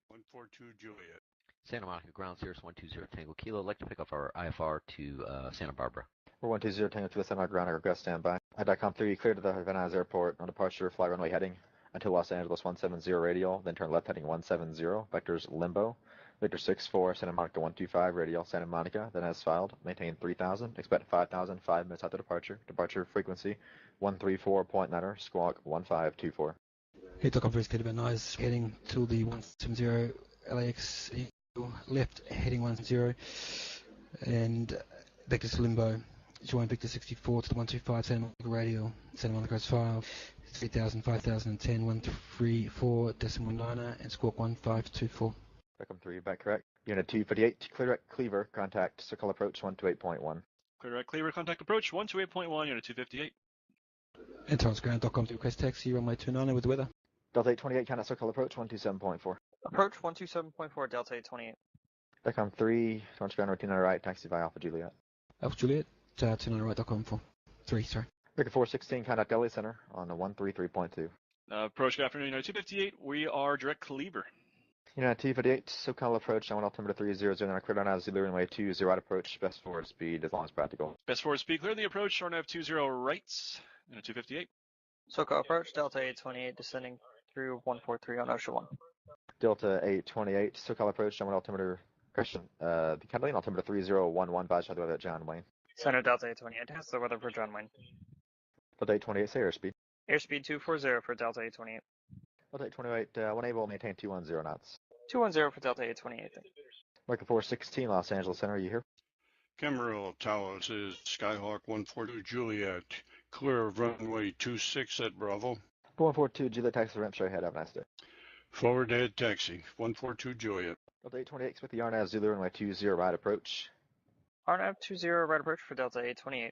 142 Juliet. Santa Monica Ground Cirrus 120 Tango Kilo. I'd like to pick up our IFR to Santa Barbara. 120 Tango to the Santa Monica Ground, request standby. Head.com 3, clear to the Venice Airport on departure, fly runway heading until Los Angeles 170 radial, then turn left heading 170, vectors limbo. Victor 64, Santa Monica 125 radial, Santa Monica, then as filed, maintain 3000, expect 5000, 5 minutes after departure. Departure frequency 134.9, squawk 1524. Hey, Doc, I'm very scared about noise. Heading to the 170 LAX, left heading 170, and Victor to limbo. Join Victor 64 to the 125 Santa Monica radial. Santa Monica is filed 3000, 5010, 134.9, and squawk 1524. Beckham 3, back correct. Unit 258, clear at Cleaver, contact circle approach 128.1. Clear at Cleaver, contact approach 128.1, Unit 258. And Ground.com to request taxi, runway 29 with the weather. Delta 828, contact circle approach 127.4. Approach 127.4, Delta 828. Beckham 3, Torrance Ground, routine on the right, taxi via Alpha Juliet. Alpha Juliet, 29right.com for 3, sorry. Victor 416, contact LA Center on the 133.2. Approach, good afternoon, Unit 258. We are direct Cleaver. Unit 258, SoCal approach, downwind altimeter 300, and clear down out Zulu runway 20 right approach, best forward speed as long as practical. Best forward speed, clear the approach, RNAV 20 right, Unit 258. SoCal approach, Delta 828, descending through 143 on Ocean 1. Delta 828, SoCal approach, downwind altimeter, correction, the Catalina altimeter 3011, badge by the weather at John Wayne. Center Delta 828, has the weather for John Wayne. Delta 828, say airspeed. Airspeed 240 for Delta 828. Delta 828, one able, maintain 210 knots. 210 for Delta 828. America 416, Los Angeles Center, are you here? Camarillo Towers is Skyhawk 142 Juliet. Clear of runway 26 at Bravo. 142, Juliet, taxi ramp, show ahead, have a nice day. Forward head taxi 142 Juliet. Delta 828, expect the RNAV Zulu runway 20 right approach. RNAV 20 right approach for Delta 828.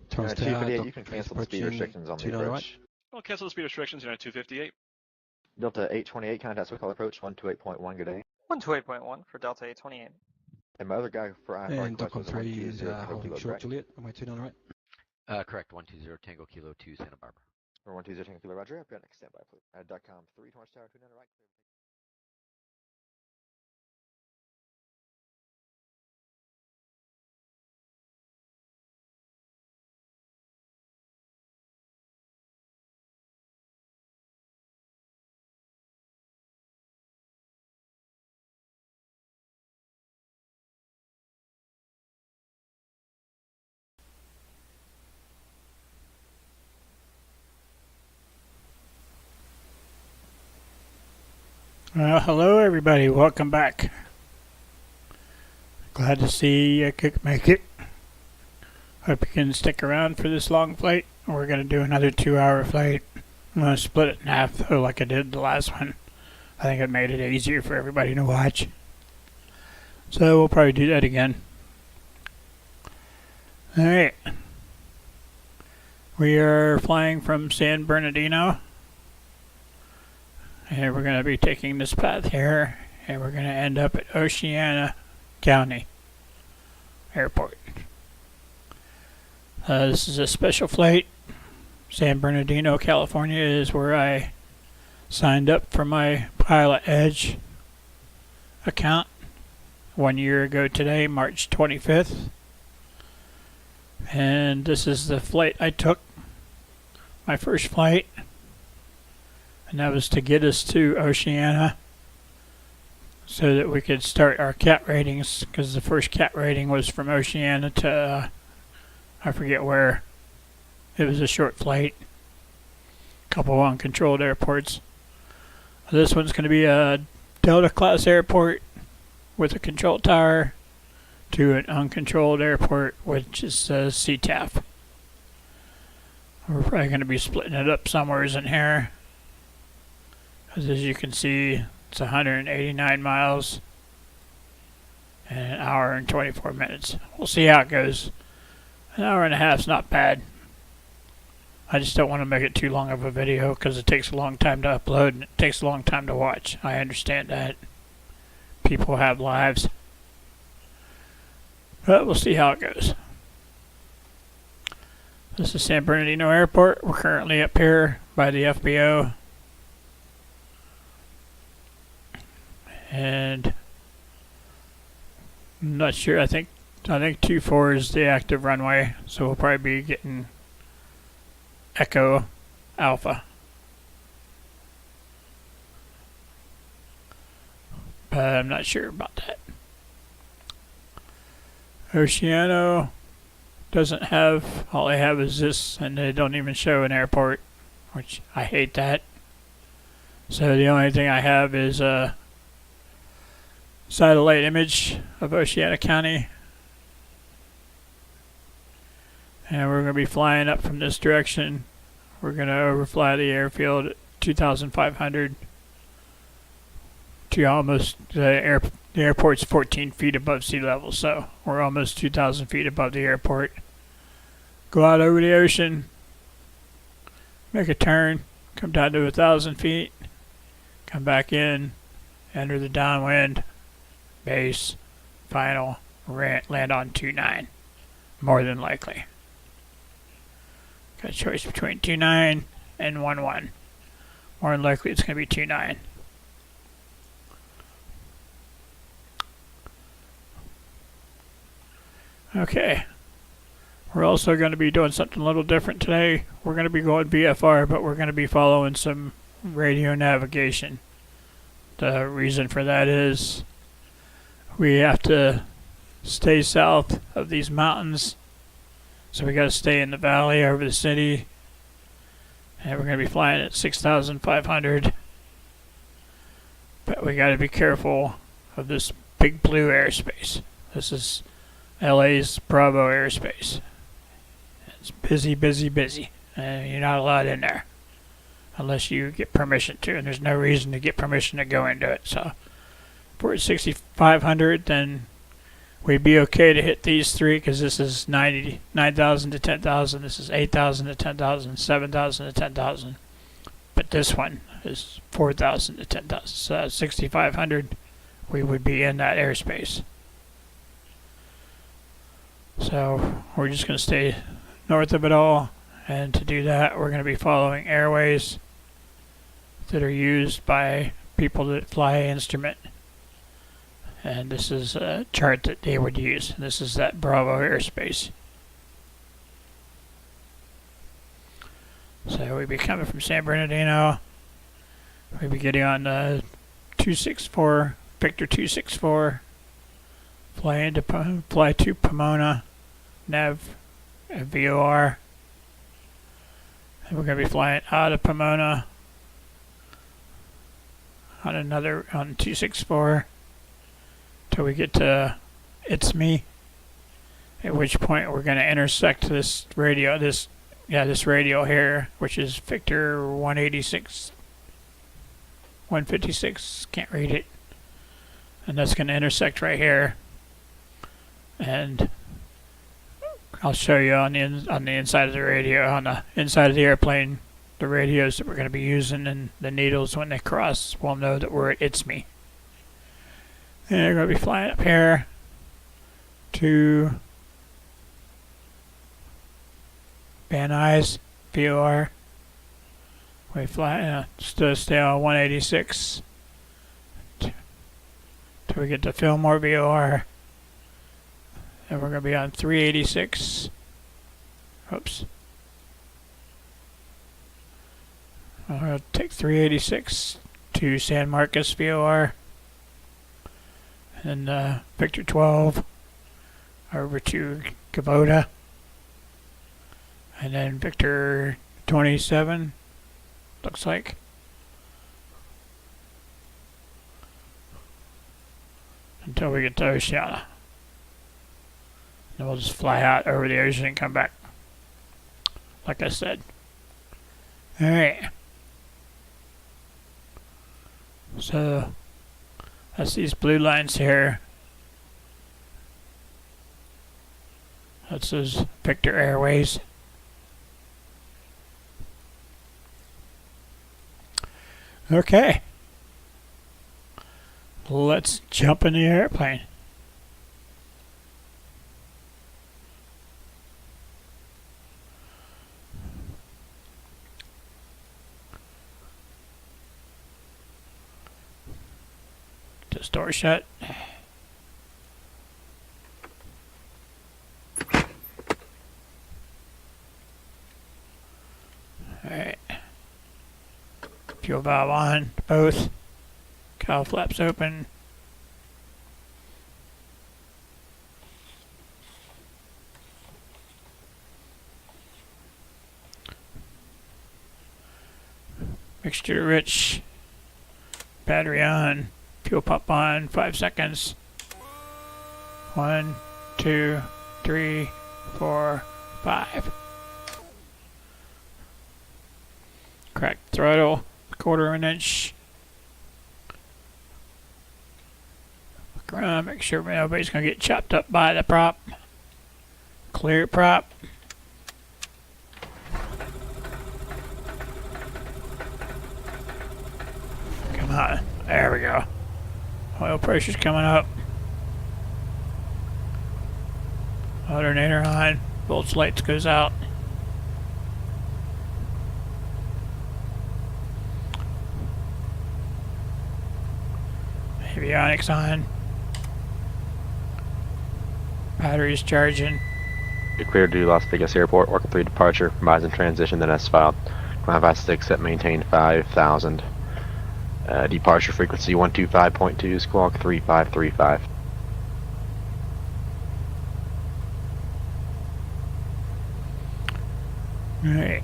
Torrance 258, you can cancel the speed restrictions on the approach. Right. I'll cancel the speed restrictions, Unit 258. Delta 828, contact SoCal approach 128.1, good day. 128.1 for Delta 828. And my other guy for IFR And request was DOCOM 3 is 120 holding Kilo, short correct? Juliet, runway 29 right. Correct, 120 Tango Kilo to Santa Barbara. Or 120 Tango Kilo, roger. I've got next standby, please. .com 3, Torrance Tower, 29 right. Well, hello everybody, welcome back. Glad to see you could make it. Hope you can stick around for this long flight. We're going to do another 2-hour flight. I'm going to split it in half though, like I did the last one. I think it made it easier for everybody to watch. So we'll probably do that again. Alright. We are flying from San Bernardino. And we're going to be taking this path here, and we're going to end up at Oceano County Airport. This is a special flight. San Bernardino, California is where I signed up for my Pilotedge account 1 year ago today, March 25th. And this is the flight I took, my first flight. And that was to get us to Oceana so that we could start our cat ratings, because the first cat rating was from Oceana to, I forget where. It was a short flight. A couple uncontrolled airports. This one's going to be a Delta class airport with a control tower to an uncontrolled airport, which is CTAF. We're probably going to be splitting it up somewhere in here. As you can see, it's 189 miles and an hour and 24 minutes. We'll see how it goes. An hour and a half's not bad. I just don't want to make it too long of a video because it takes a long time to upload and it takes a long time to watch. I understand that. People have lives. But we'll see how it goes. This is San Bernardino Airport. We're currently up here by the FBO. and I'm not sure. I think 24 is the active runway, so we'll probably be getting Echo Alpha. But I'm not sure about that. Oceano doesn't have, all they have is this, and they don't even show an airport, which I hate that. So the only thing I have is a satellite image of Oceano County. And we're going to be flying up from this direction. We're going to overfly the airfield at 2,500 to almost, the airport's 14 feet above sea level, so we're almost 2,000 feet above the airport. Go out over the ocean, make a turn, come down to 1,000 feet, come back in, enter the downwind, base, final, land on 2.9, more than likely. Got a choice between 2.9 and 1.1. More than likely it's going to be 2.9. Okay. We're also going to be doing something a little different today. We're going to be going VFR, but we're going to be following some radio navigation. The reason for that is we have to stay south of these mountains. So we got to stay in the valley over the city. And we're going to be flying at 6,500. But we got to be careful of this big blue airspace. This is LA's Bravo airspace. It's busy, busy, busy. And you're not allowed in there unless you get permission to. And there's no reason to get permission to go into it. So if we're at 6,500, then we'd be okay to hit these three because this is 9,000 to 10,000. This is 8,000 to 10,000, 7,000 to 10,000. But this one is 4,000 to 10,000. So at 6,500, we would be in that airspace. So we're just going to stay north of it all. And to do that, we're going to be following airways that are used by people that fly instrument. And this is a chart that they would use. This is that Bravo airspace. So we'd be coming from San Bernardino. We'd be getting on 264, Victor 264. Fly to Pomona, nav VOR. And we're going to be flying out of Pomona on 264. Till we get to It's Me, at which point we're going to intersect this radio, this radio here, which is Victor 186, 156, can't read it, and that's going to intersect right here, and I'll show you on the inside of the radio, on the inside of the airplane, the radios that we're going to be using, and the needles when they cross will know that we're at It's Me. And we're going to be flying up here to Van Nuys, VOR. We fly, stay on 186 till we get to Fillmore, VOR. And we're going to be on 386. Oops. I'm going to take 386 to San Marcos, VOR. And Victor 12 over to Gavoda, and then Victor 27 looks like, until we get to Oceano. Then we'll just fly out over the ocean and come back, like I said. Alright, so that's these blue lines here. That's those Victor Airways. Okay. Let's jump in the airplane. this door shut. Alright. Fuel valve on, both. Cowl flaps open. Mixture rich. Battery on. Fuel pump on. 5 seconds. 1, 2, 3, 4, 5. Crack throttle. 1/4 inch. Look around, make sure nobody's gonna get chopped up by the prop. Clear prop. Come on, there we go. Oil pressure's coming up. Alternator on. Volts lights goes out. Avionics on. Batteries charging. You're clear to Las Vegas Airport. Orca 3 departure. Horizon transition. Then S filed. Ground 56 set maintain 5,000. Departure frequency 125.2. Squawk 3535. Alright.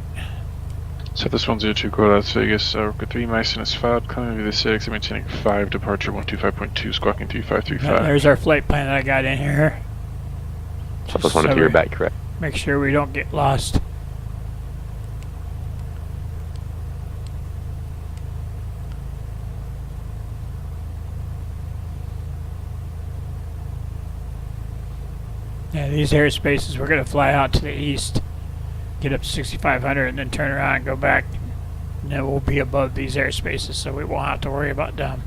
So this 102 go Las Vegas, Orca 3, Mason is filed, coming with the 6, maintaining 5, departure 125.2, squawking 3535. There's our flight plan that I got in here. So plus 1 to your back, correct. Make sure we don't get lost. Yeah, these airspaces, we're going to fly out to the east, get up to 6,500, and then turn around and go back. And then we'll be above these airspaces, so we won't have to worry about them.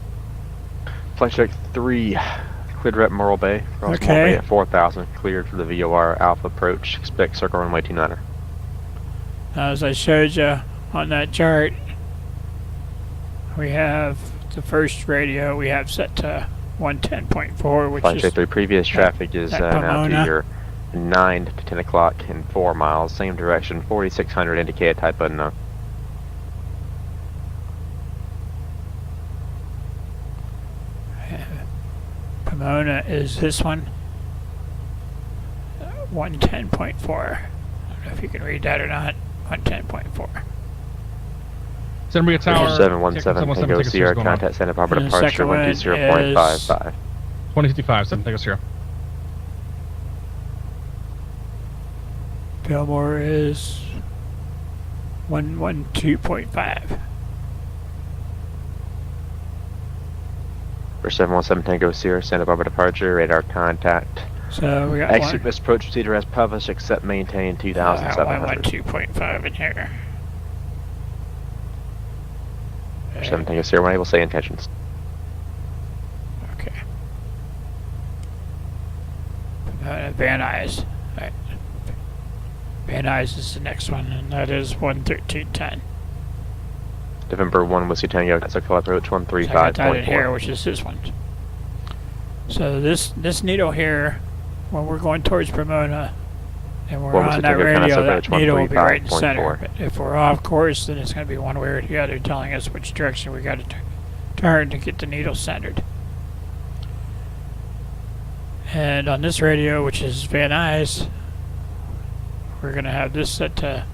Flight check 3, cleared rep Morro Bay. Cross Morro Bay at 4,000, cleared for the VOR Alpha approach. Expect circle runway 29er. As I showed you on that chart, we have the first radio we have set to 110.4, which Flight is check 3, previous traffic is now to your 9 to 10 o'clock in 4 miles, same direction, 4,600 indicated type unknown. Pomona is this one, 110.4. I don't know if you can read that or not. 110.4. Santa Tower. 717 Tango Sierra, contact Santa Barbara And the departure second one 120.55. 2055, Santa Tango Sierra. Fillmore is 112.5. For 717 Tango Sierra, Santa Barbara departure, radar contact. So we got Exit miss approach procedure as published, except maintain 2,700. 112.5 in here. For 7 Tango Sierra, when able to say intentions. Okay. Van Nuys. Right. Van Nuys is the next one, and that is 113.10. November 1 Whiskey Tango, that's a call approach So I got that in here, 135.4. which is this one. So this needle here, when we're going towards Pomona, and we're on that radio, that needle will be right in the center. But if we're off course, then it's going to be one way or the other, telling us which direction we got to turn to get the needle centered. And on this radio, which is Van Nuys, we're going to have this set to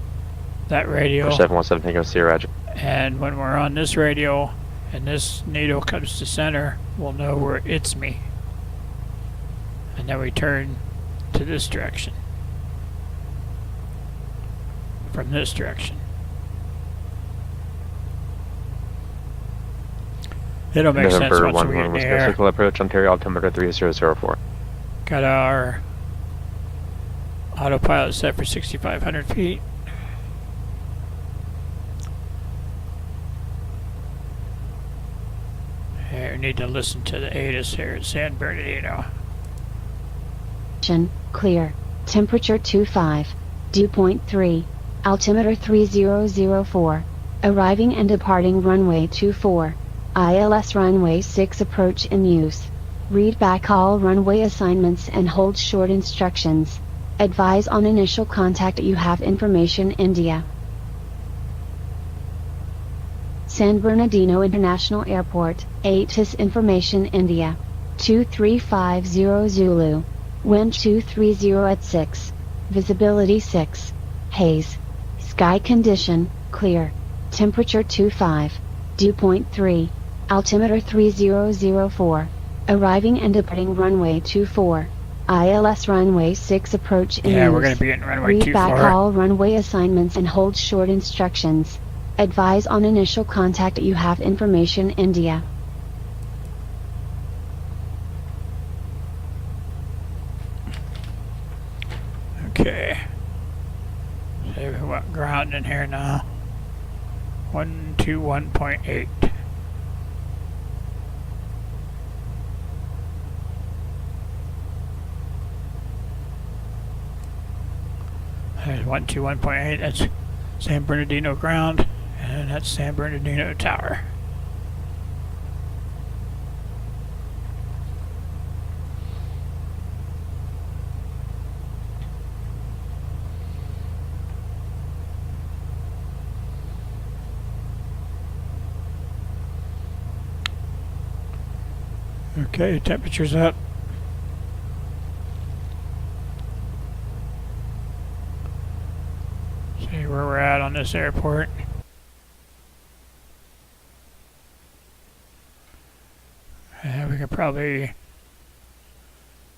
that radio. For 717 Tango Sierra, Roger. And when we're on this radio and this needle comes to center, we'll know where it's me. And then we turn to this direction. From this direction. It'll make sense November once 1 we get in the Whiskey air. Circle approach, Ontario altimeter 3004. Got our autopilot set for 6,500 feet. Here, we need to listen to the ATIS here at San Bernardino. Clear. Temperature 25. Dew point 3. Altimeter 3004. Arriving and departing runway 24. ILS runway 6 approach in use. Read back all runway assignments and hold short instructions. Advise on initial contact you have information India. San Bernardino International Airport, ATIS information India. 2350 Zulu. Wind 230 at 6. Visibility 6. Haze. Sky condition, clear. Temperature 25. Dew point 3. Altimeter 3004. Arriving and departing runway 24. ILS runway 6 approach in Yeah, use. we're going to be getting runway Read back 24. all runway assignments and hold short instructions. Advise on initial contact you have information India. Okay. So we want ground in here now. 121.8. There's 121.8. That's San Bernardino ground, and that's San Bernardino tower. Okay, temperature's up. See where we're at on this airport. And we could probably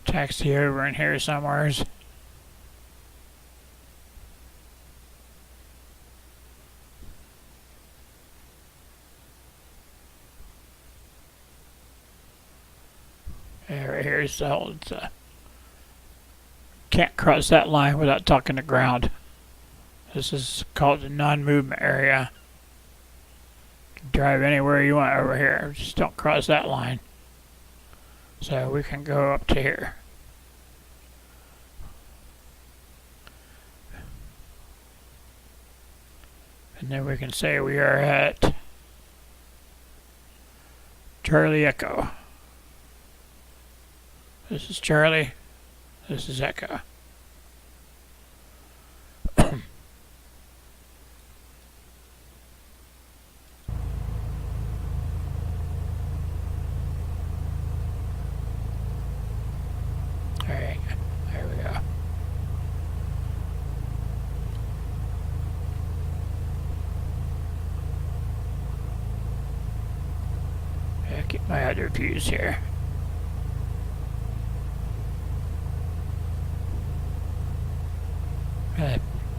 taxi over in here somewheres. Yeah, right here is the whole. Can't cross that line without talking to ground. This is called the non-movement area. You can drive anywhere you want over here. Just don't cross that line. So we can go up to here. And then we can say we are at Charlie Echo. This is Charlie. This is Echo. Alright, there we go. Yeah, get my other views here.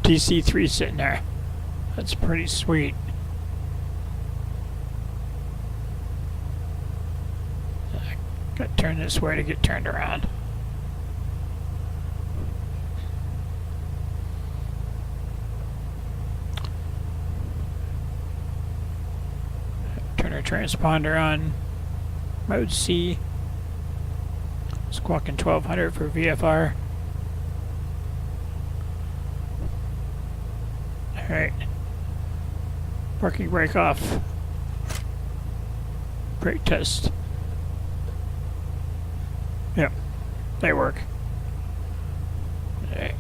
DC-3 sitting there. That's pretty sweet. Gotta turn this way to get turned around. Turn our transponder on. Mode C. Squawking 1200 for VFR. Alright. Parking brake off. Brake test. Yep. They work. Alright.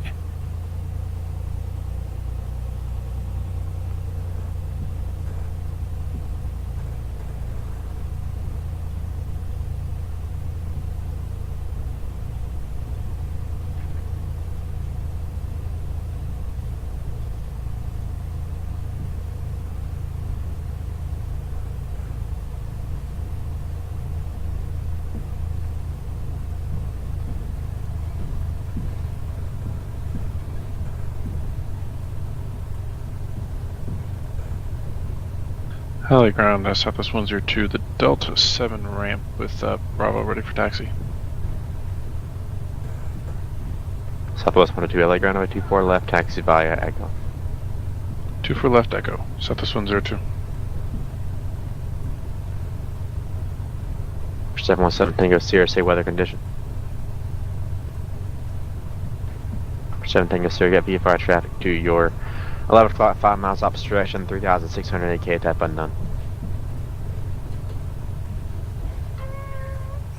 Heli ground, Southwest 102, the Delta 7 ramp with Bravo ready for taxi. Southwest 102, LA ground, 24 left, taxi via Echo. 24 left, Echo, Southwest 102. 717 Tango Sierra, say weather condition. 7 Tango Sierra, get VFR traffic to your 11 o'clock, 5 miles opposite direction, 3,608 K, type unknown.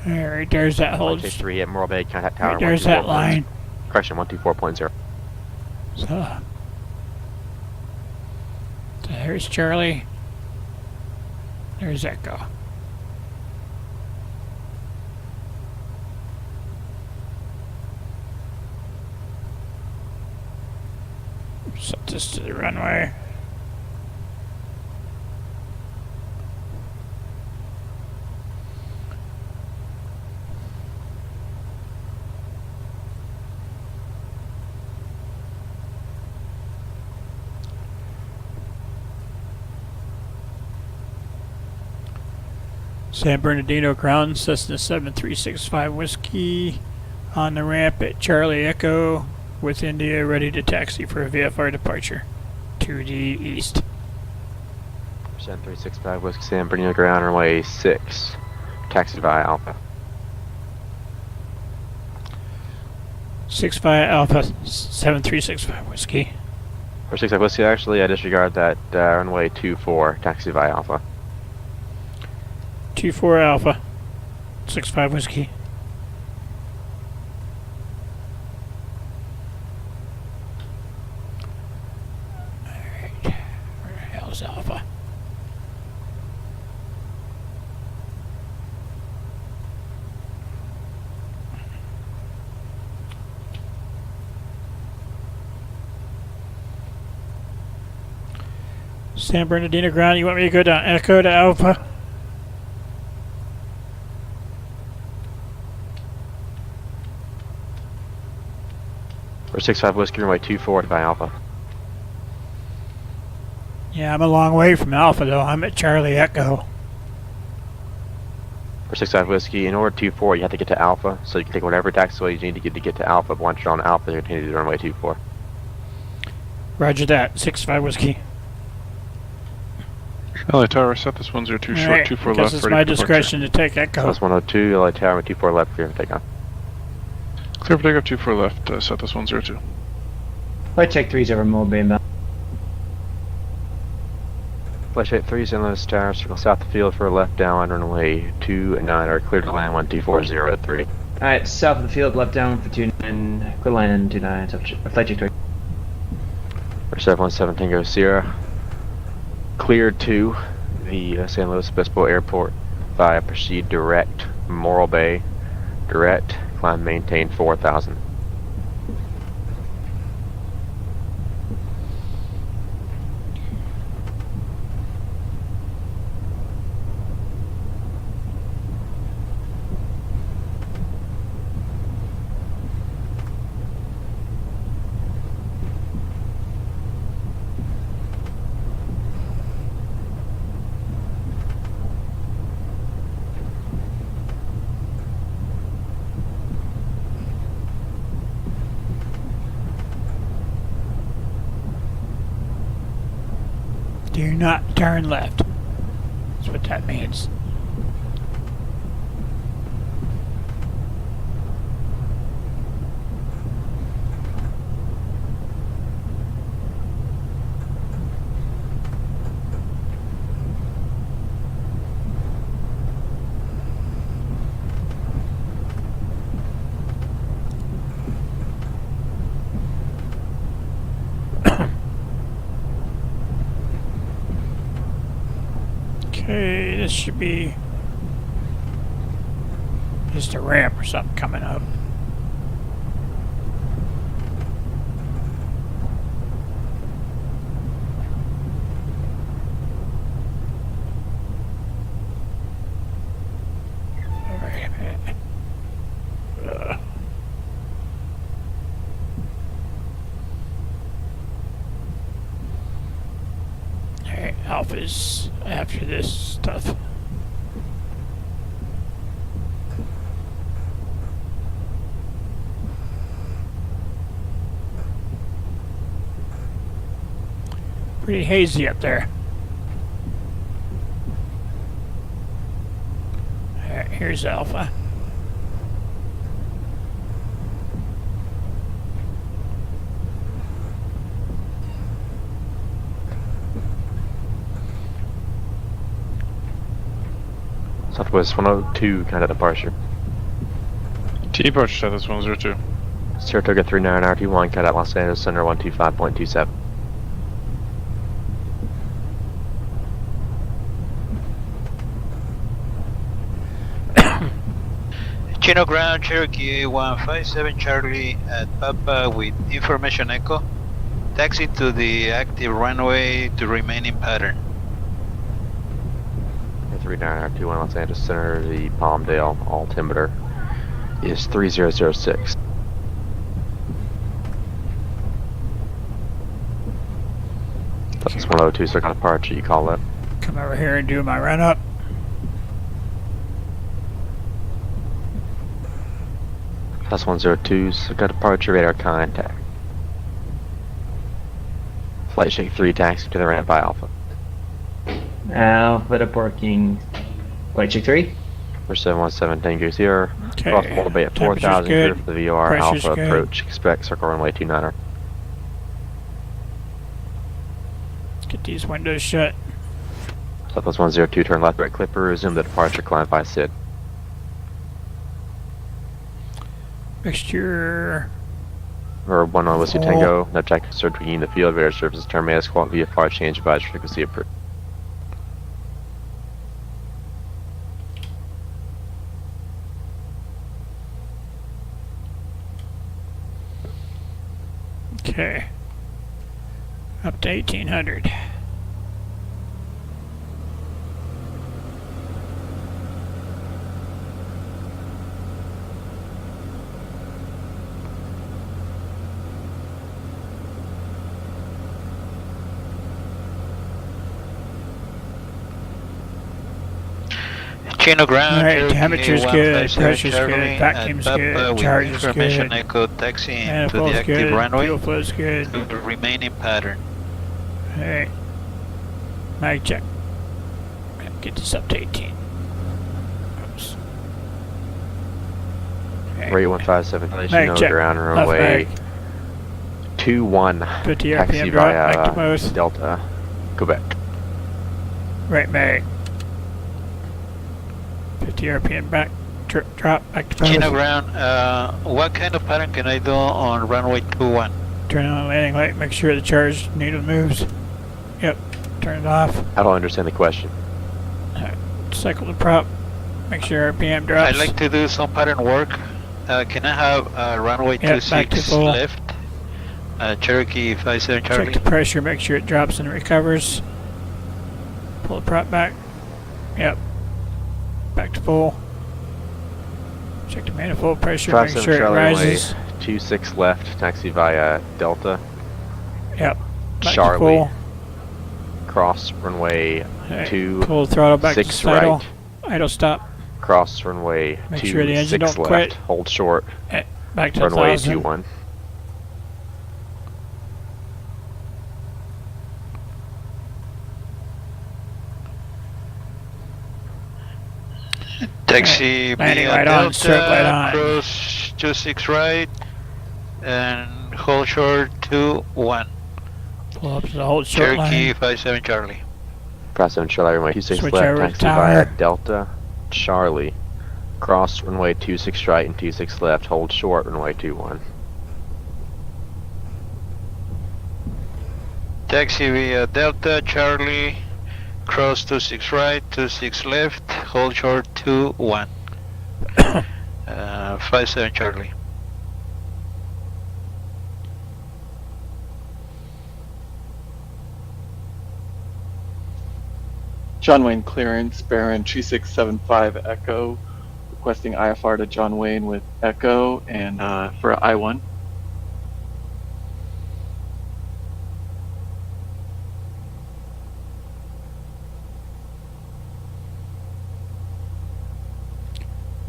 Alright, there's that holds. Chase 3 at Morro Bay, contact tower. Right, there's that line. Correction, 124.0. So there's Charlie. There's Echo. Set this to the runway. San Bernardino ground, Cessna 7365 Whiskey on the ramp at Charlie Echo with India ready to taxi for a VFR departure to the east. 7365 Whiskey, San Bernardino ground, runway 6, taxi via Alpha. 65 Alpha 7365 Whiskey. Or 65 Whiskey, actually, I disregard that, runway 24, taxi via Alpha. 24 Alpha 65 Whiskey. Alright, where the hell's Alpha? San Bernardino ground, you want me to go down Echo to Alpha? Or 65 Whiskey, runway 24 by Alpha. Yeah, I'm a long way from Alpha though. I'm at Charlie Echo. For 65 Whiskey, in order to 24, you have to get to Alpha, so you can take whatever taxiway you need to get to Alpha. But once you're on Alpha, you continue to runway 24. Roger that. 65 Whiskey. LA Tower, set this 102 short, Alright, 24 because left. it's ready my for departure. discretion to take Echo. Plus 102, LA Tower, 24 left, clear for takeoff. Clear for takeoff, 24 left, set this 102. Flight check 3's over Morro Bay inbound. Flight check 3, San Luis Tower, circle south of the field for a left down, runway 29, are cleared to land 1240 at 3. Alright, south of the field, left down for 29, clear line 29, flight check 3. For 717 Tango Sierra, cleared to the San Luis Obispo Airport via proceed direct, Morro Bay, direct, climb maintain 4000. Do not turn left. That's what that means. Okay, this should be just a ramp or something coming up. Wait a minute. Alright, Alpha's after this stuff. Pretty hazy up there. Alright, here's Alpha. Southwest 102, kind of departure. T-approach status 102. Saratoga 39 RT1, cut out Los Angeles Center 125.27. Chino ground, Cherokee 157 Charlie at Papa with information echo. Taxi to the active runway to remain in pattern. 39 RT1 Los Angeles Center, the Palmdale altimeter is 3006. That's 102, so got departure, you call that. Come over here and do my run up. That's 102, so got departure, radar contact. Flight shake 3, taxi to the ramp by Alpha. Alpha to parking. Flight check 3. For 717 Tango Sierra. Okay. Cross Boulder Bay at 4,000, clear for the VOR, Pressure's Alpha good. approach, expect circle runway 29er. Get these windows shut. Southwest 102, turn left right clipper, resume the departure, climb by SID. Mixture. Or 11 Whiskey Tango, no tactical surge regain the field, radar services terminated, squawk VFR change advisory frequency approved. Okay. Up to 1800. Chino ground, Alright, Cherokee temperature's 157 good, pressure's Charlie good, vacuum's at good, Papa with charge is information good. echo taxi into the Manifold's active good, runway fuel flow's good. to remain in pattern. Alright. Mag check. Get this up to 18. Oops. Okay. Rate 157, Mag station check. ground Left runway mag. 21, 50 taxi RPM drop, back to via most. Delta, Quebec. Right mag. 50 RPM back. Drop, back to post. Chino ground, what kind of pattern can I do on runway 21? Turn on the landing light, make sure the charge needle moves. Yep, turn it off. I don't understand the question. Cycle the prop, make sure RPM drops. I'd like to do some pattern work. Can I have runway Yep, back to 26 full. left? Cherokee 57 Charlie. Check the pressure, make sure it drops and recovers. Pull the prop back. Yep. Back to full. Check the manifold pressure, make 57 sure it Charlie rises. runway 26 left, taxi via Delta, Yep. Back Charlie. to full. Cross runway Alright, 2, pull the throttle back to 6 idle. right, Idle stop. cross runway Make 2, sure the engine 6 don't left, quit. hold short, Back to runway 1000. 21. Taxi Landing via light on, strobe light Delta, on. cross 26 right, and hold short 21. Pull up to the hold short Cherokee line. 57 Charlie. 57 Charlie runway 26 Switch left, over to taxi via tower. Delta, Charlie, cross runway 26 right and 26 left, hold short runway 21. Taxi via Delta, Charlie, cross 26 right, 26 left, hold short 21. 57 Charlie. John Wayne clearance, Baron 2675 Echo, requesting IFR to John Wayne with Echo and for I-1.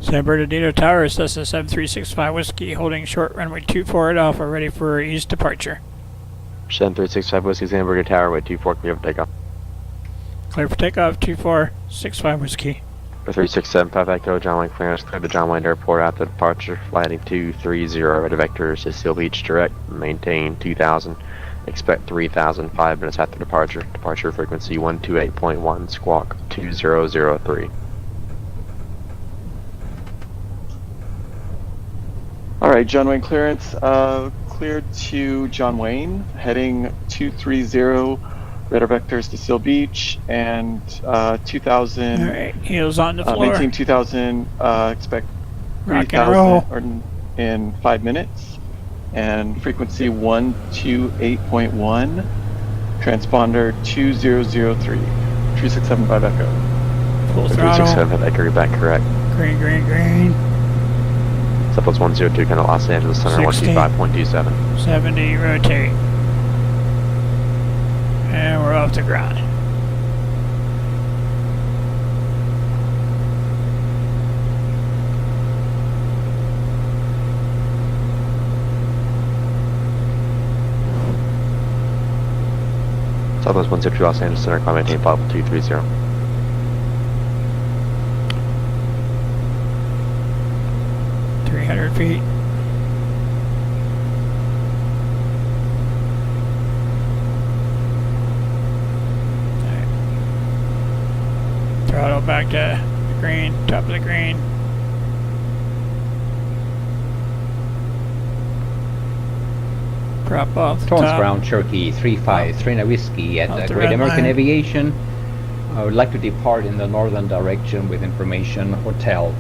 San Bernardino Tower, Cessna 7365 Whiskey, holding short runway 24 at Alpha, ready for east departure. 7365 Whiskey, Hamburger Tower, way 24, clear for takeoff. Clear for takeoff, 2465 Whiskey. For 3675 Echo, John Wayne clearance, clear the John Wayne Airport after departure, flight 230, red vectors to Seal Beach direct, maintain 2000, expect 3000, 5 minutes after departure, departure frequency 128.1, squawk 2003. Alright, John Wayne clearance. Cleared to John Wayne, heading 230, radar vectors to Seal Beach, and 2000. Alright, heels on the floor. Maintain 2000, expect Rock and roll. 3,000 in 5 minutes. And frequency 128.1, transponder 2003, 3675 Echo. Full throttle. 3675 Echo, you're back correct. Green, green, green. Southwest 102, kind of Los Angeles Center, 125.27. 70, rotate. And we're off the ground. Southwest 102, Los Angeles Center, climb maintain flight level 230. 300 feet. Right. Throttle back to the green, top of the green. Drop off the Torrance top. ground, Cherokee 353 Whiskey at Off the Great red American line. Aviation. I would like to depart in the northern direction with information hotel.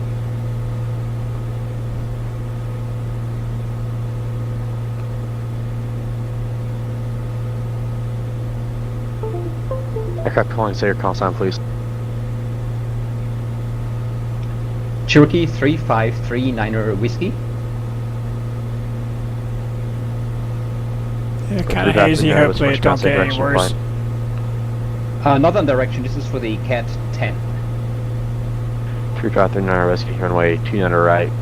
Aircraft calling, say your call sign, please. Cherokee 3539 Whiskey. Yeah, kind of hazy. Hopefully it don't get any worse. Northern direction. This is for the Cat 10. 3539 Whiskey, runway 29 right.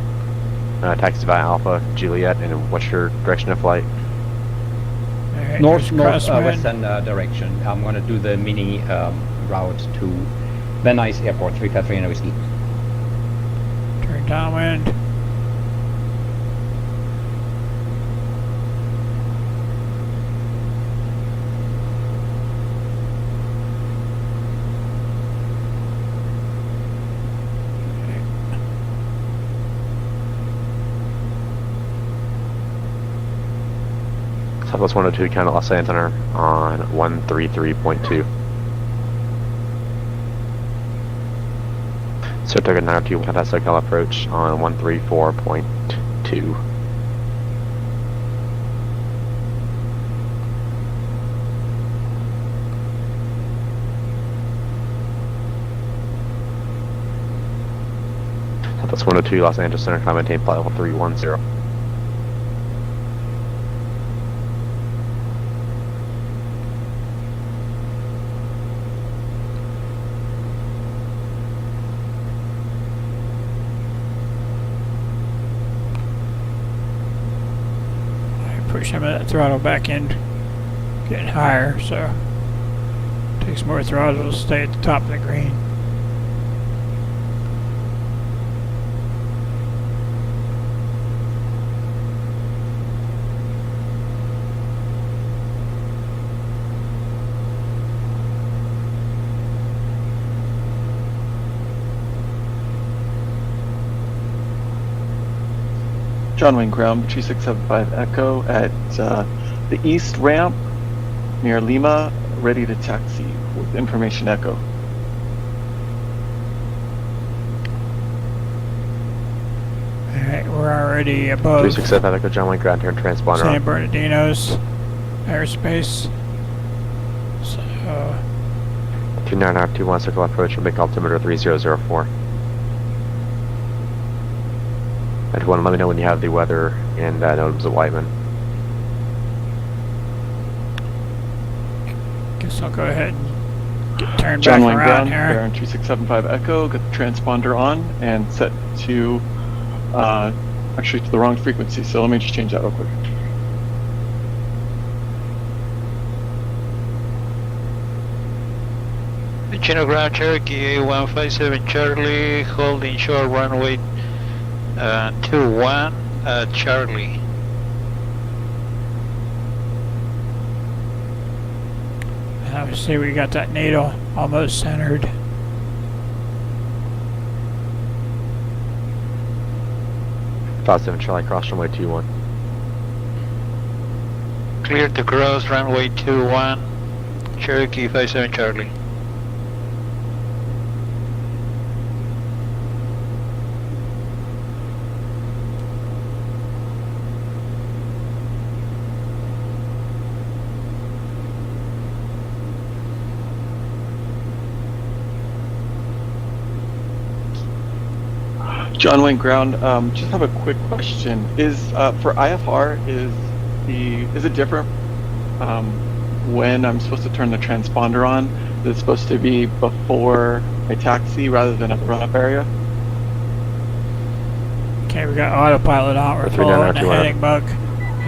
Taxi via Alpha, Juliet, and what's your direction of flight? Right, Northwestern direction. I'm going to do the mini route to Van Nuys Airport, 353 Whiskey. Turn downwind. Southwest 102, count Los Angeles Center on 133.2. So target 902, contact SoCal approach on 134.2. Southwest 102, Los Angeles Center, climb maintain flight level 310. Push some of that throttle back in, getting higher, so takes more throttle to stay at the top of the green. John Wayne ground 2675 Echo at the east ramp near Lima, ready to taxi with information Echo. Alright, we're already above 365 Echo, John Wayne ground here, transponder San on. Bernardino's airspace. So 2921 circle approach, will make altimeter 3004. I just want to let me know when you have the weather and notice of Whiteman. guess I'll go ahead and get turned John back Wayne around ground, here. Baron 2675 Echo, get the transponder on and set to, actually to the wrong frequency, so let me just change that real quick. Oceano ground, Cherokee 157 Charlie, holding short runway 21 Charlie. Obviously we got that needle almost centered. 5-7 Charlie, cross runway 21. Clear to cross runway 21, Cherokee 57 Charlie. John Wayne Ground, just have a quick question. Is for IFR is it different when I'm supposed to turn the transponder on? Is it supposed to be before I taxi rather than at the run-up area? Okay, we got autopilot on. We're following the heading bug.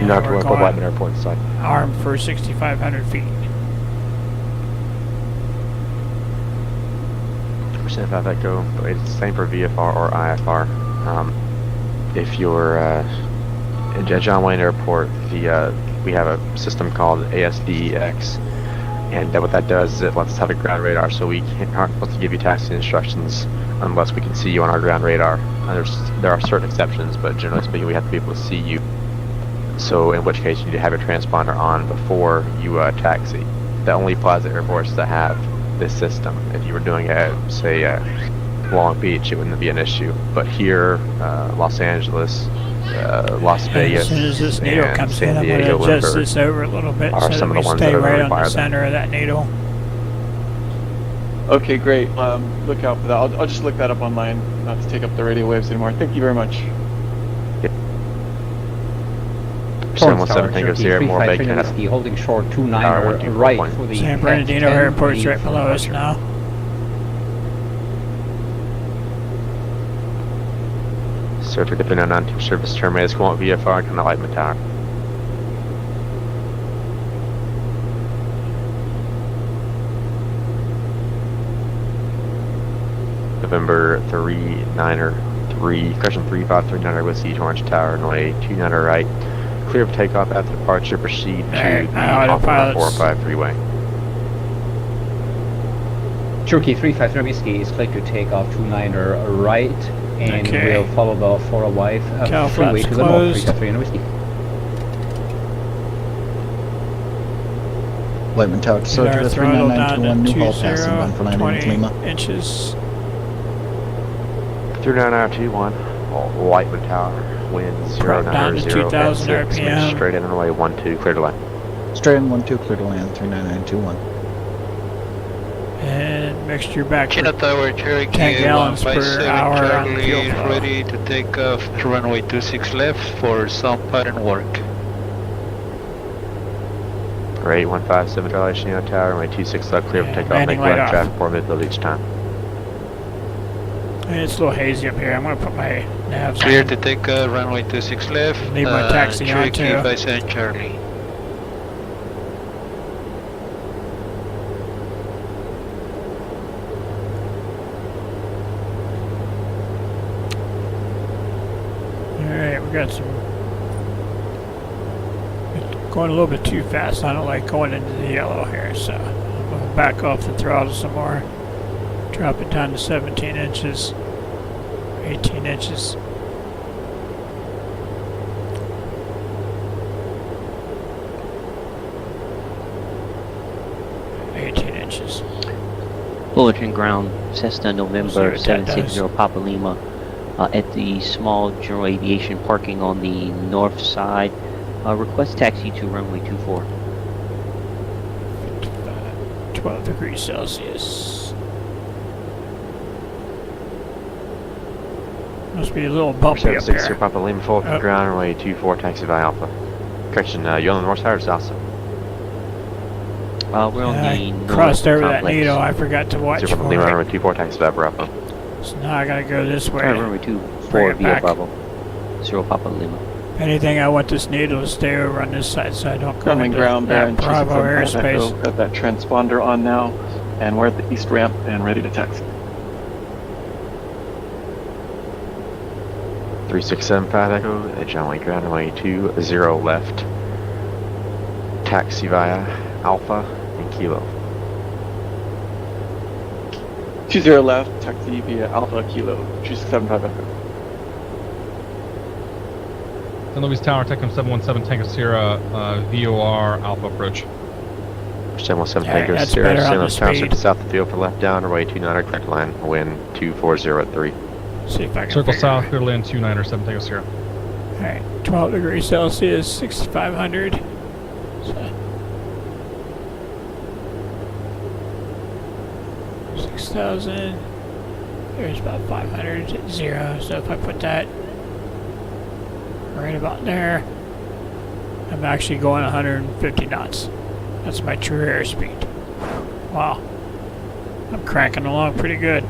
Not to Whiteman Airport side. Armed for 6,500 feet. Percent 5 Echo, but it's the same for VFR or IFR. If you're at John Wayne Airport, we have a system called ASDEX, and what that does is it lets us have a ground radar, so we aren't supposed to give you taxi instructions unless we can see you on our ground radar. There are certain exceptions, but generally speaking, we have to be able to see you. So in which case, you need to have your transponder on before you taxi. That only applies to airports that have this system. If you were doing it, say, Long Beach, it wouldn't be an issue. But here, Los Angeles, Las Vegas, as soon as this needle and comes San in, I'm Diego, going to adjust this over a little bit are so some that of we the ones stay that are right gonna on the require center of that needle. Okay, great. Look out for that. I'll just look that up online, not to take up the radio waves anymore. Thank you very much. 717 Tango Sierra, more bacon. Whiskey, holding short 29 right for the San Bernardino Airport's right below us now. Surfer to 392 service terminates, come on VFR, come out Lightman Tower. November 393, correction 3539 Whiskey, Orange Tower, runway 29 right. Clear of takeoff after departure, proceed to the Alpha 405 freeway. Cherokee 353 Whiskey is clear to take off 29er right, and we'll follow the 405 freeway to the north, 353 Whiskey. Lightman Tower to Surge to 39921, New Hall passing, bound for landing in Lima. Inches. 39921, Lightman Tower, wind 090, 2,000 RPM. Straight in runway 12, clear to land. Straight in 12, clear to land, 39921. And mixture back Chino Tower, Cherokee 10 gallons per hour on fuel Charlie, flow. ready to take off runway 26 left for some pattern work. Great, 157 Charlie, Chino Tower, runway 26 left, clear for takeoff, landing make right left off. traffic 4 midfield each time. It's a little hazy up here. I'm going to put my navs Clear on. to take runway 26 left. Leave my taxi on Cherokee too. 57 Charlie. Alright, we got some. It's going a little bit too fast. I don't like going into the yellow here, so I'm going to back off the throttle some more. Drop it down to 17 inches. 18 inches. Bulletin ground, Cessna November 760 Papa Lima, at the small general aviation parking on the north side. Request taxi to runway 24. 12 degrees Celsius. Must be a little bumpy up 760 here. Papa Lima, full from ground, runway 24, taxi by Alpha. Correction, you on the north side or south side? We're on the north crossed over complex. that needle. I forgot to watch Papa for Lima, it. runway 24, taxi by Bravo. So now I gotta go this way. Runway 24 via Bravo. 0 Papa Lima. If anything, I want this needle to stay over on this side so I don't go Coming into ground that bearing Bravo airspace. Got that transponder on now, and we're at the east ramp and ready to taxi. 3675 Echo, at John Wayne ground, runway 20 left. Taxi via Alpha and Kilo. 20 left, taxi via Alpha Kilo, 275 Echo. St. Louis Tower, Techcom 717 Tango Sierra, VOR Alpha approach. 717 Tango Sierra, St. Louis Tower, circle south of the field for left down, runway 29er, correct line, wind 240 at 3. See if I can Circle south, clear to land 29er, 7 Tango Sierra. Alright, 12 degrees Celsius, 6,500. So 6,000. There's about 500 at 0. So if I put that right about there, I'm actually going 150 knots. That's my true airspeed. Wow. I'm cranking along pretty good.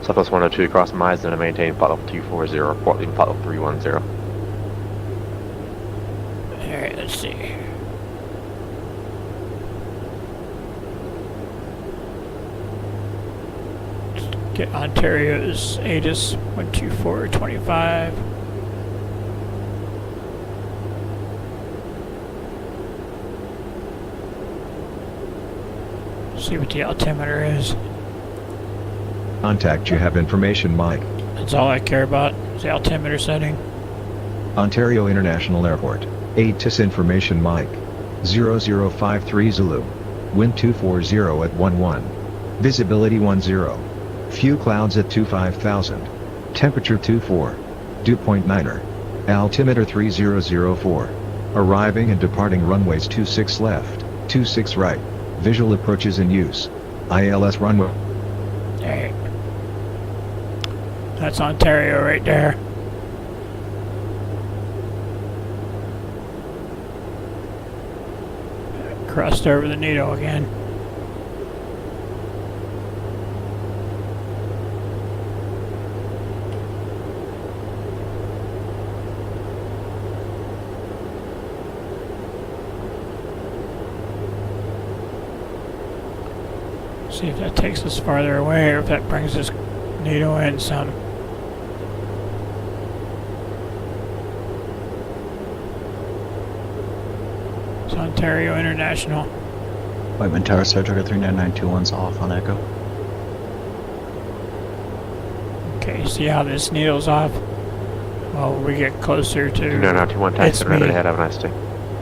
Southwest 102 across Meissen and maintain flight level 240, report leaving flight level 310. Alright, let's see. Let's get Ontario's ATIS 12425. See what the altimeter is. Contact, you have information, Mike. That's all I care about, is the altimeter setting. Ontario International Airport. ATIS information, Mike. 0053 Zulu. Wind 240 at 11. Visibility 10. Few clouds at 25,000. Temperature 24. Dew point 9er. Altimeter 3004. Arriving and departing runways 26 left, 26 right. Visual approaches in use. ILS runway. Alright. That's Ontario right there. Crossed over the needle again. See if that takes us farther away or if that brings us needle in some. It's Ontario International. Whiteman Tower, Saratoga 39921's off on Echo. Okay, see how this needle's off? Well, we get closer to 29921, taxi right ahead, have a nice day.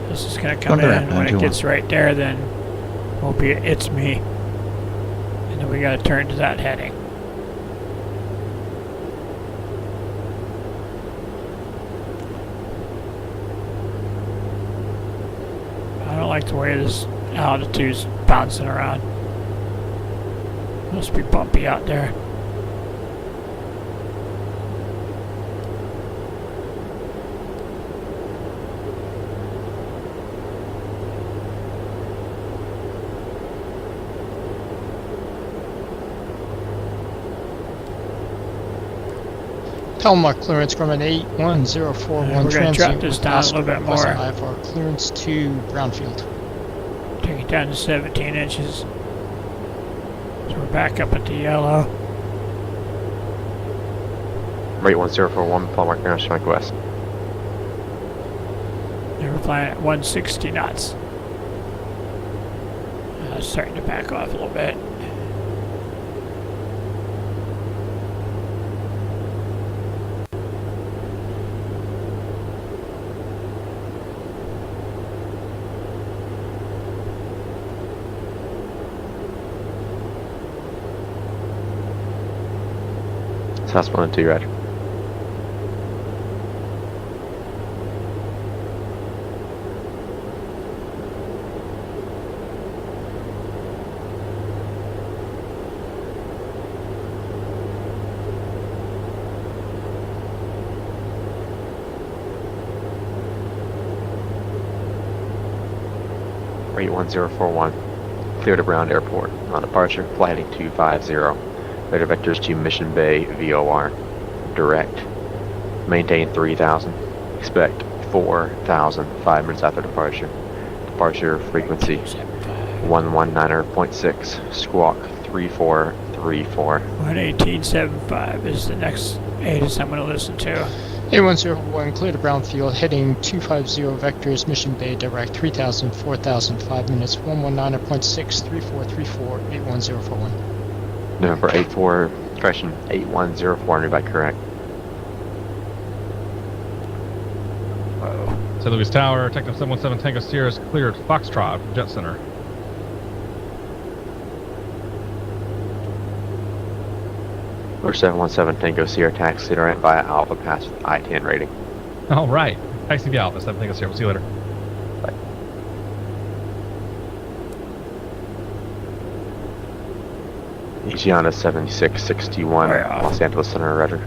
This is going to come in. When it gets right there, then we'll be at it's me. And then we got to turn to that heading. I don't like the way this altitude's bouncing around. Must be bumpy out there. Telemark clearance from an 81041 we're going to drop this down a little bit more. IFR clearance to Brownfield. Take it down to 17 inches. So we're back up at the yellow. Rate 1041, Telemark clearance, Mike West. And we're flying at 160 knots. Starting to back off a little bit. South 102, roger. Rate 1041. Clear to Brown Airport. On departure, flight heading 250. Radar vectors to Mission Bay VOR. Direct. Maintain 3000. Expect 4,000 5 minutes after departure. Departure frequency 119.6. Squawk 3434. 118.75 is the next ATIS I'm going to listen to. A101, clear to brownfield, heading 250 vectors, Mission Bay, direct 3000, 4000, 5 minutes, 119.6, 3434, 81041. November 84, correction, 8104, nearby correct. St. Louis Tower, Techno 717 Tango Sierra is cleared. Foxtrot, Jet Center. Or 717 Tango Sierra, taxi right via Alpha Pass with I-10 rating. All right. Taxi via Alpha 7 Tango Sierra. We'll see you later. Bye. Oceano 7661, Los Angeles Center, Roger.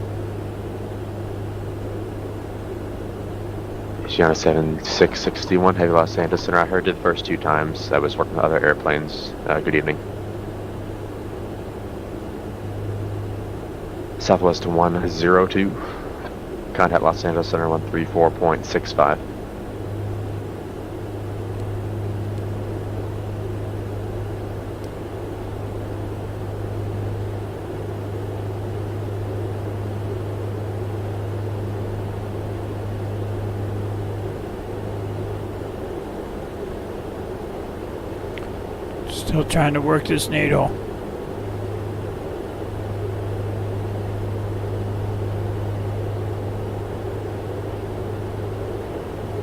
Oceano 7661, Heavy Los Angeles Center. I heard it the first 2 times. I was working with other airplanes. Good evening. Southwest 102. Contact Los Angeles Center 134.65. Still trying to work this NATO.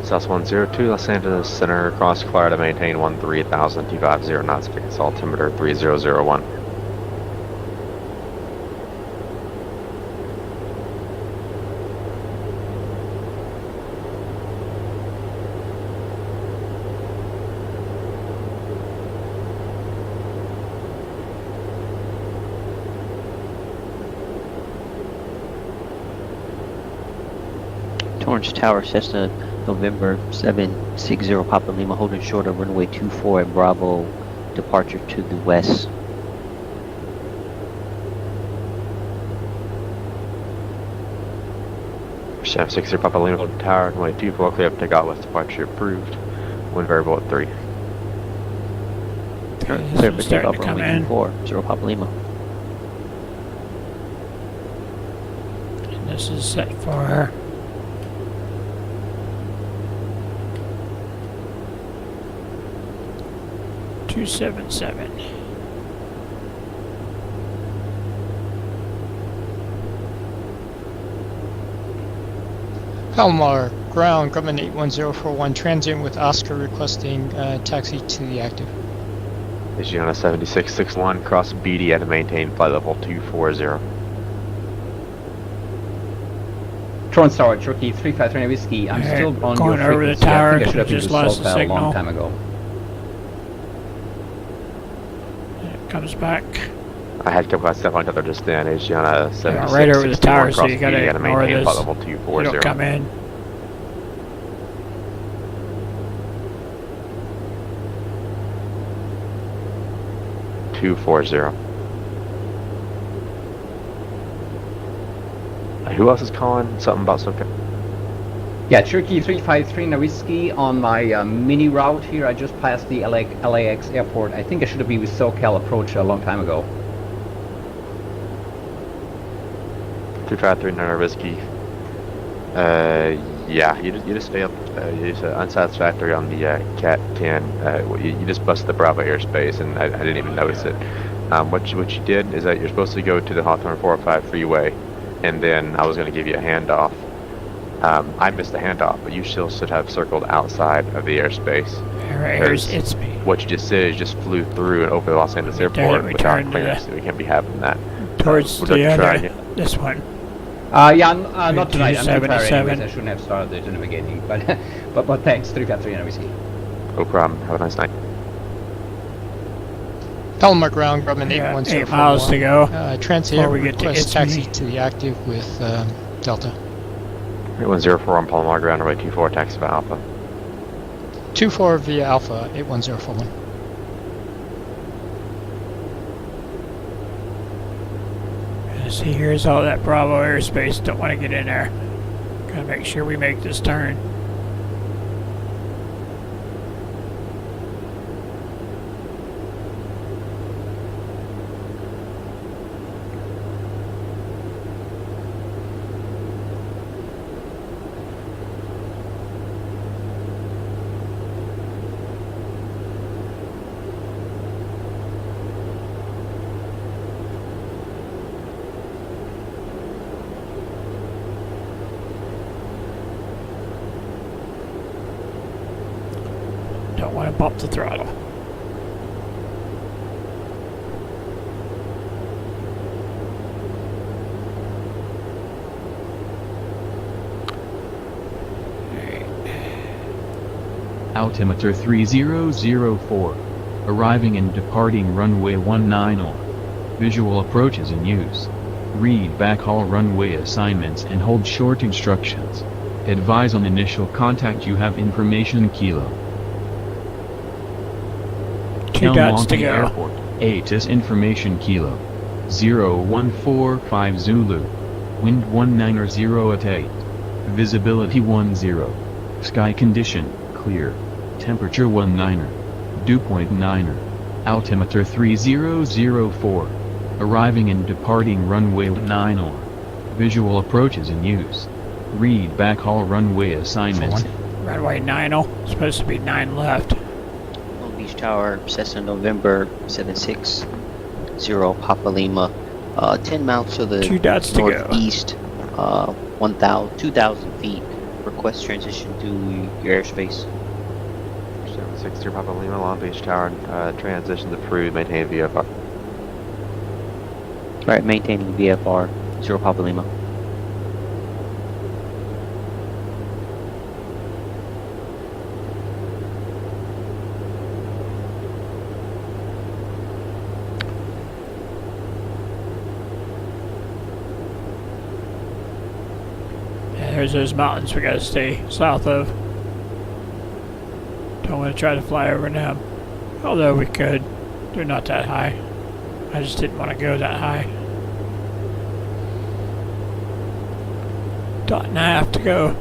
South 102, Los Angeles Center, cross Florida, maintain 13,000, 250 knots, fix altimeter 3001. Torrance Tower, Cessna, November 760 Papa Lima, holding short of runway 24 at Bravo, departure to the west. Chef 60 Papa Lima, holding tower, runway 24, clear up, takeoff, west departure approved. Wind variable at 3. Clear for takeoff, runway 24, 0 Papa Lima. And this is set for 277. Palomar, ground, Grumman 81041, transient with Oscar requesting taxi to the active. Oceano 7661, cross BD at a maintain flight level 240. Torrance Tower, Turkey 353 Whiskey. I'm still on going your over the frequency. tower. I think I should have Just used lost the SoCal a signal. long time ago. It comes back. I had a couple of stuff on tether just then. Oceano 7661, Right over the tower, so cross you gotta BD at a ignore maintain this. flight level You 240. don't come in. Who else is calling? Something about SoCal? Yeah, Turkey 353 Whiskey on my mini route here. I just passed the LAX airport. I think I should have been with SoCal approach a long time ago. 253 Whiskey. Yeah, you just failed. You just unsatisfactory on the Cat 10. You just busted the Bravo airspace, and I didn't even notice it. What you did is that you're supposed to go to the Hawthorne 405 freeway, and then I was going to give you a handoff. I missed the handoff, but you still should have circled outside of the airspace. Right, here's it's me. What you just did is just flew through and over the Los Angeles airport without clearance. We can't be having that. Towards the other, this one. Yeah, not tonight. I'm too tired anyways. I shouldn't have started it in the beginning. But thanks, 353 Whiskey. No problem. Have a nice night. Palomar ground, Grumman 81041. 8 miles to go. Transair we get to request It's taxi Me. to the active with Delta. 8104 on Palomar ground, runway 24, taxi by Alpha. 24 via Alpha 81041. See, here's all that Bravo airspace. Don't want to get in there. Gotta make sure we make this turn. Don't want to bump the throttle. Altimeter 3004. Arriving and departing runway 19 or. Visual approach is in use. Read backhaul runway assignments and hold short instructions. Advise on initial contact. You have information Kilo. 2 dots to go. Airport. ATIS information Kilo. 0145 Zulu. Wind 190 at 8. Visibility 10. Sky condition, clear. Temperature 19. Dew point 9. Altimeter 3004. Arriving and departing runway 9 or. Visual approach is in use. Read backhaul runway assignments. Runway 90, supposed to be 9 left. Long Beach Tower, Cessna November 760 Papa Lima. 10 miles to the 2 dots to northeast, 2,000 feet. Request transition to your airspace. 760 Papa Lima, Long Beach Tower, transition to approved, maintain VFR. Alright, maintaining VFR, 0 Papa Lima. There's those mountains we gotta stay south of. Don't want to try to fly over them. Although we could. They're not that high. I just didn't want to go that high. 1.5 to go.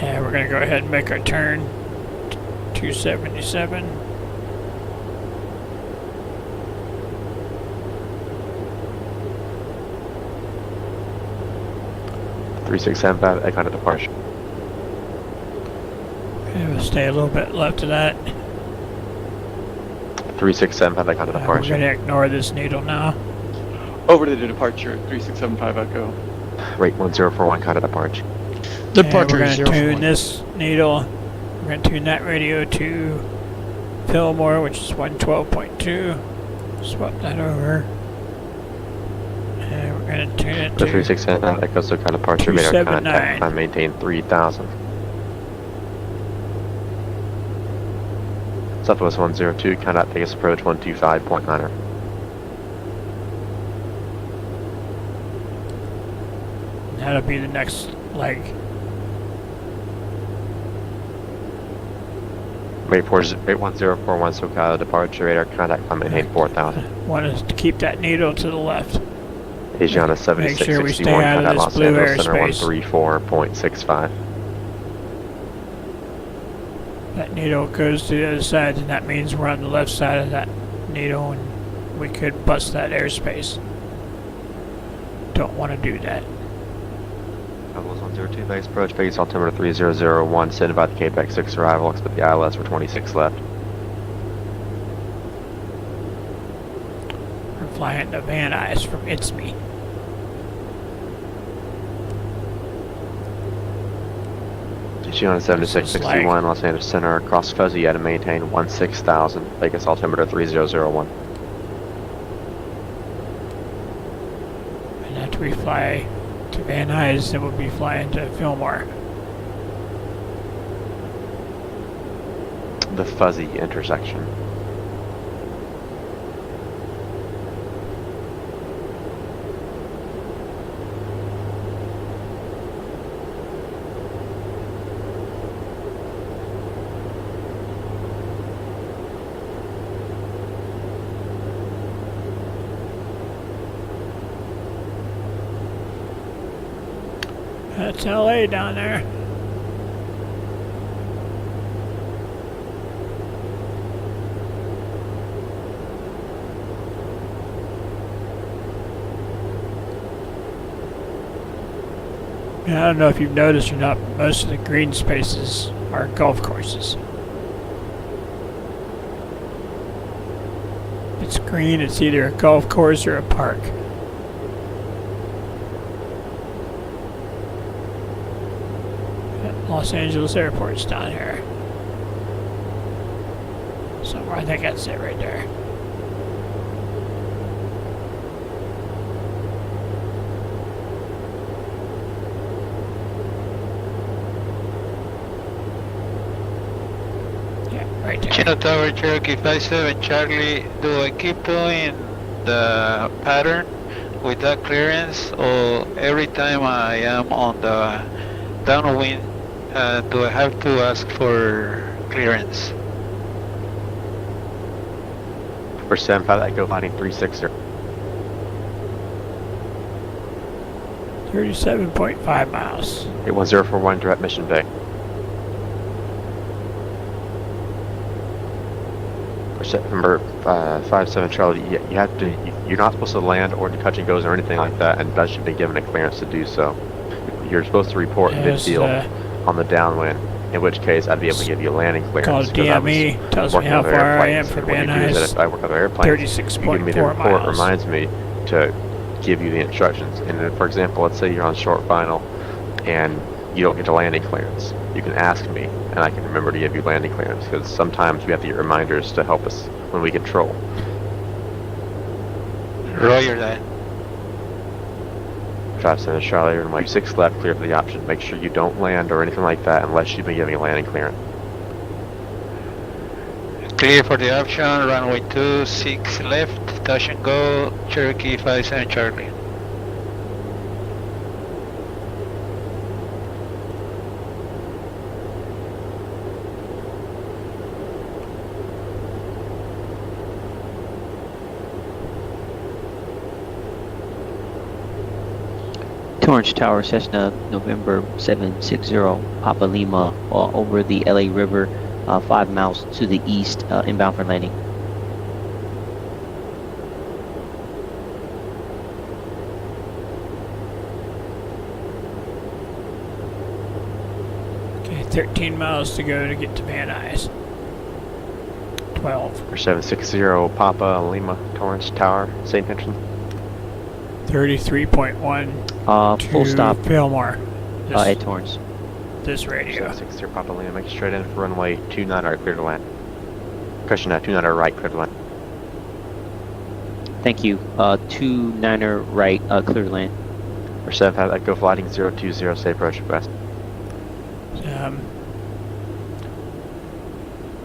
Yeah, we're going to go ahead and make our turn. 277. that kind of departure. Yeah, we'll stay a little bit left of that. 3675, that kind of departure. We're going to ignore this needle now. Over to the departure, 3675 Echo. Rate 1041, kind of departure. Departure we're going to tune this needle. We're going to tune that radio to Fillmore, which is 112.2. Swap that over. And we're going to tune it to 3679, that goes to kind of departure. Radar contact, time maintain 3000. Southwest 102, contact Vegas approach 125.9. That'll be the next leg. Rate 1041, SoCal departure, radar contact, time maintain 4000. Want us to keep that needle to the left. Asiana 7661, contact Los Angeles Center 134.65. That needle goes to the other side, and that means we're on the left side of that needle, and we could bust that airspace. Don't want to do that. Levels 102, base approach, Vegas altimeter 3001, send by the KPEX 6 arrival, expect the ILS for 26 left. We're flying to Van Nuys from ITSME. Oceano 7661, Los Angeles Center, cross fuzzy at and maintain 16,000, Vegas altimeter 3001. And after we fly to Van Nuys, then we'll be flying to Fillmore. The fuzzy intersection. That's LA down there. I don't know if you've noticed or not, but most of the green spaces are golf courses. If it's green, it's either a golf course or a park. Los Angeles Airport's down here. Somewhere, I think that's it right there. Right there. Chino Tower, Cherokee 57 Charlie, do I keep doing the pattern with that clearance, or every time I am on the downwind, do I have to ask for clearance? For 75, that go finding 360. 37.5 miles. 81041 direct Mission Bay. Number 57 Charlie, you have to. You're not supposed to land or do touch and goes or anything like that, and that should be given a clearance to do so. You're supposed to report midfield on the downwind, in which case I'd be able to give you a landing clearance. Called DME, tells me how far I am from Van Nuys. I work on airplanes. 36.4 miles. Reminds me to give you the instructions. And then, for example, let's say you're on short final, and you don't get a landing clearance. You can ask me, and I can remember to give you landing clearance, because sometimes we have to get reminders to help us when we control. Roger that. 57 Charlie, runway 6 left, clear for the option. Make sure you don't land or anything like that unless you've been giving a landing clearance. Clear for the option, runway 26 left, touch and go, Cherokee 57 Charlie. Torrance Tower, Cessna, November 760, Papa Lima, over the LA River, 5 miles to the east, inbound for landing. Okay, 13 miles to go to get to Van Nuys. 12. 760 Papa Lima, Torrance Tower, same pension. 33.1 full stop. Fillmore. At Torrance. This radio. 760 Papa Lima, make straight in for runway 29 right, clear to land. Question 29 right, clear to land. Thank you. 29er right, clear to land. For 75, that go flighting 020, safe approach request.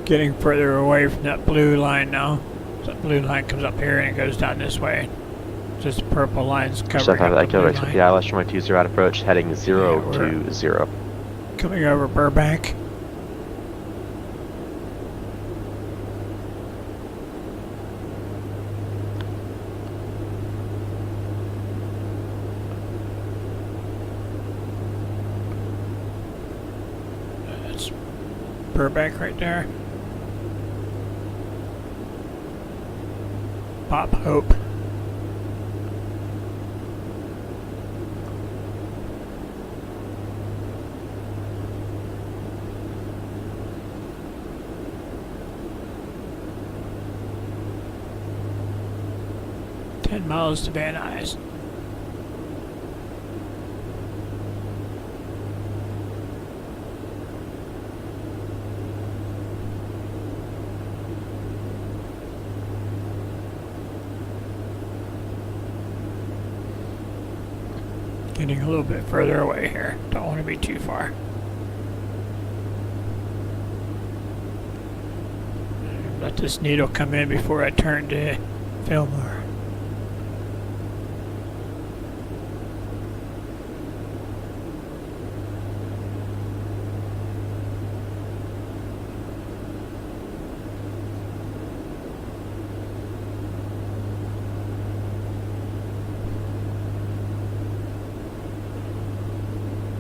Getting further away from that blue line now. That blue line comes up here and it goes down this way. Just purple lines covering up the blue line. The ILS runway 20 at approach, heading 020. Coming over Burbank. That's Burbank right there. Bob Hope. Miles to Van Nuys. Getting a little bit further away here. Don't want to be too far. Let this needle come in before I turn to Fillmore.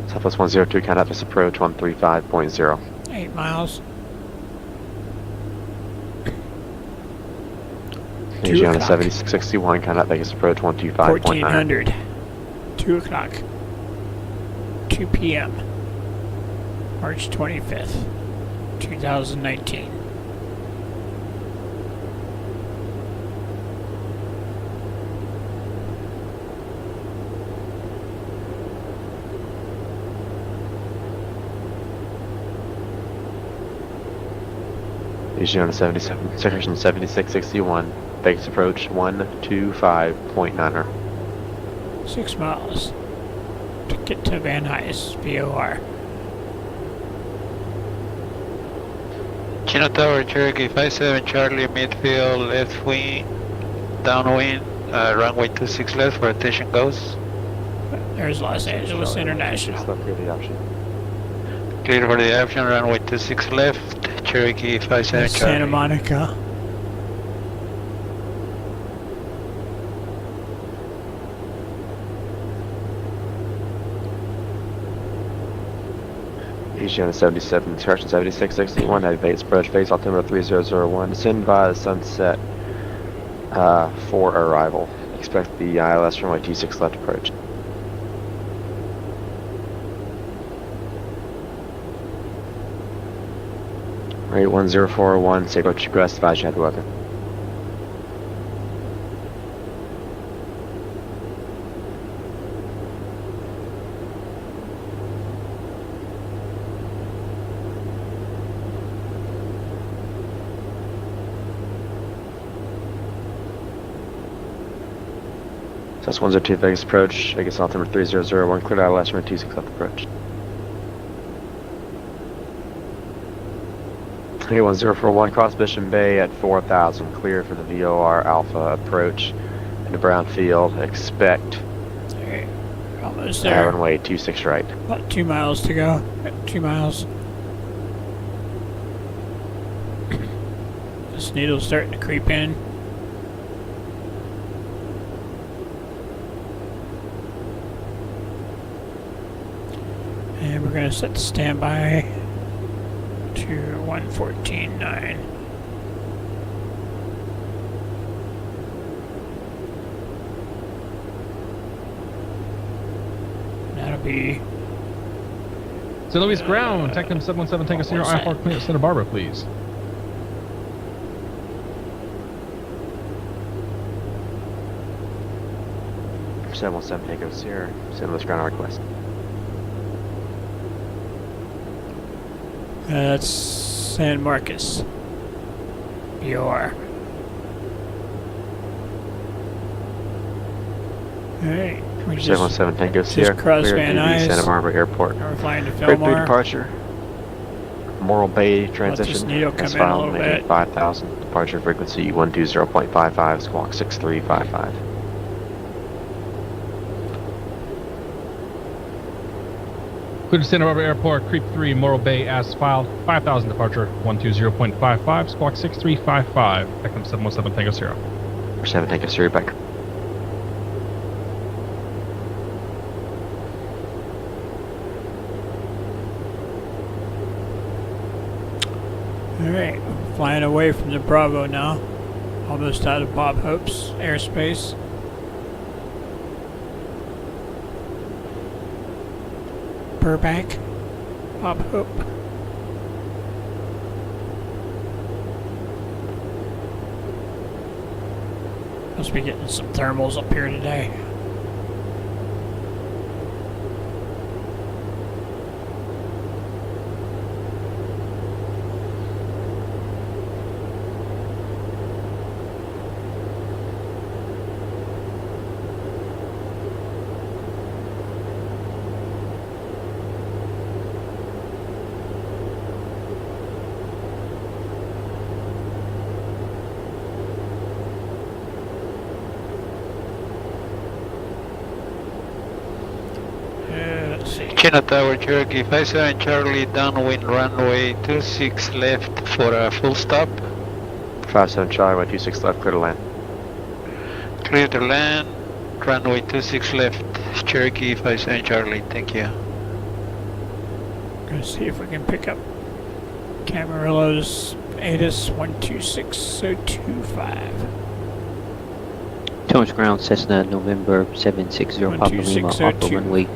Southwest 102, count up this approach 135.0. 8 miles. Oceano 7661, count up Vegas approach 125.9. 1400. 2 o'clock. 2 p.m. March 25th, 2019. Oceano 77, section 7661, base approach 125.9er. 6 miles to get to Van Nuys, VOR. Chino Tower, Cherokee 57, Charlie, midfield, left wing, downwind, runway 26 left, where attention goes. There's Los Angeles International. Clear for the option, runway 26 left, Cherokee 57, Charlie. Santa Monica. Oceano 77, section 7661, heavy base approach, base altimeter 3001, descend via sunset for arrival. Expect the ILS runway 26 left approach. Rate 10401, say approach request, advise you had weather. That's 102 Vegas approach, Vegas altimeter 3001, cleared ILS runway 26 left approach. Okay, 1041, cross Mission Bay at 4000, clear for the VOR Alpha approach into Brownfield. Expect almost there. Runway 26 right. About 2 miles to go. 2 miles. This needle's starting to creep in. And we're going to set the standby to 114.9. That'll be St. Louis ground, Tectum 717, Tango Sierra I-4 clean at Santa Barbara, please. For 717 Tango Sierra, St. Louis ground request. That's San Marcos. VOR. Alright, we just 717 Tango Sierra, crossed Van Nuys. Santa Barbara Airport. Now we're flying to Grade 3 Fillmore. departure. Morro Bay Let transition. this needle come As in a filed, little maintain bit. 5000. Departure frequency 120.55, squawk 6355. Clear to Santa Barbara Airport, creep 3, Morro Bay as filed, 5000 departure, 120.55, squawk 6355, Tectum 717 Tango Sierra. 7 Tango Sierra back. Alright, flying away from the Bravo now. Almost out of Bob Hope's airspace. Burbank, Bob Hope. Must be getting some thermals up here today. Chino Tower, Cherokee 57, Charlie, downwind runway 26 left for a full stop. 57 Charlie, 126 left, clear to land. Clear to land, runway 26 left, Cherokee 57, Charlie, thank you. Gonna see if we can pick up Camarillo's ATIS 126025. Tones ground, Cessna, November 760, Papa Lima, off the runway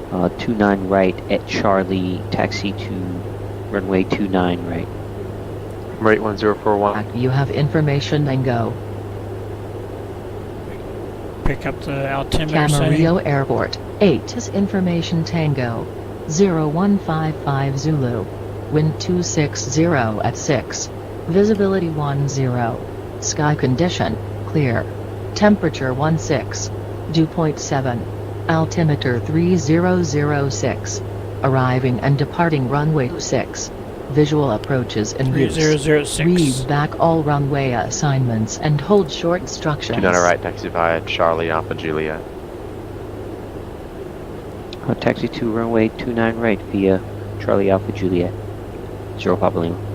29 right at Charlie, taxi to runway 29 right. Rate 1041. You have information and go. Pick up the altimeter setting. Camarillo Airport. 8 is information Tango. 0155 Zulu. Wind 260 at 6. Visibility 10. Sky condition, clear. Temperature 16. Dew point 7. Altimeter 3006. Arriving and departing runway 6. Visual approaches in use. 3006. Read back all runway assignments and hold short instructions. 29 right, taxi via Charlie Alpha Juliet. Taxi to runway 29 right via Charlie Alpha Juliet. 0 Papa Lima.